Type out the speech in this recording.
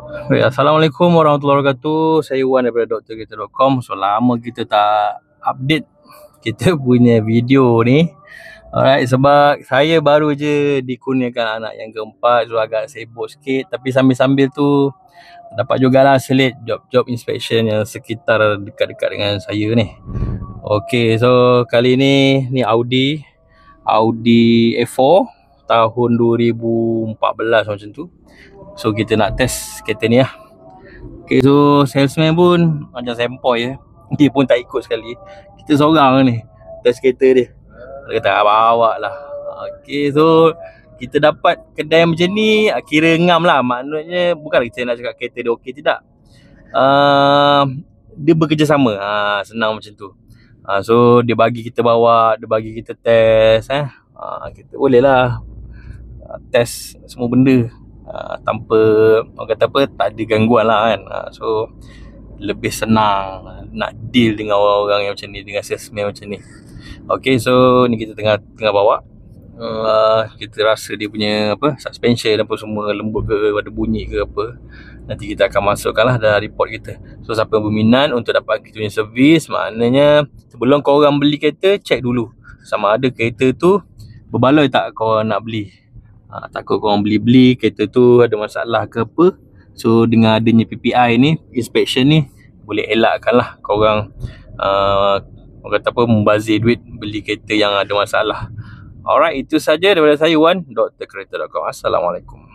Assalamualaikum warahmatullahi wabarakatuh. Saya Wan daripada drkereta.com. So lama kita tak update kita punya video ni. Alright, sebab saya baru je dikurniakan anak yang keempat, so agak sibuk sikit. Tapi sambil-sambil tu dapat jugalah selit job-job inspection yang sekitar dekat-dekat dengan saya ni. Okay, so kali ni Audi A4 tahun 2014 macam tu. So kita nak test kereta ni lah. Okay, so salesman pun macam sempoi je. Dia pun tak ikut sekali. Kita seorang ni test kereta dia. Dia kata bawa lah. Okay, so kita dapat kedai macam ni, kira ngam lah. Maknanya bukan kita nak cakap kereta dia okey, tidak. Dia bekerjasama. Senang macam tu. So dia bagi kita bawa, dia bagi kita test. Kita boleh lah test semua benda. Tanpa orang kata apa, tak ada gangguan lah kan. So lebih senang nak deal dengan orang-orang yang macam ni, dengan salesman macam ni. Okay, so ni kita tengah bawa. Kita rasa dia punya apa, suspension apa semua lembut ke, ada bunyi ke apa, nanti kita akan masukkan lah dalam report kita. So siapa yang berminat untuk dapat kita punya servis, maknanya sebelum korang beli kereta, check dulu sama ada kereta tu berbaloi tak korang nak beli. Takut korang beli-beli kereta tu ada masalah ke apa. So dengan adanya PPI ni, inspection ni, boleh elakkan lah korang orang kata apa, membazir duit beli kereta yang ada masalah. Alright, itu saja daripada saya Wan, drkereta.com. Assalamualaikum.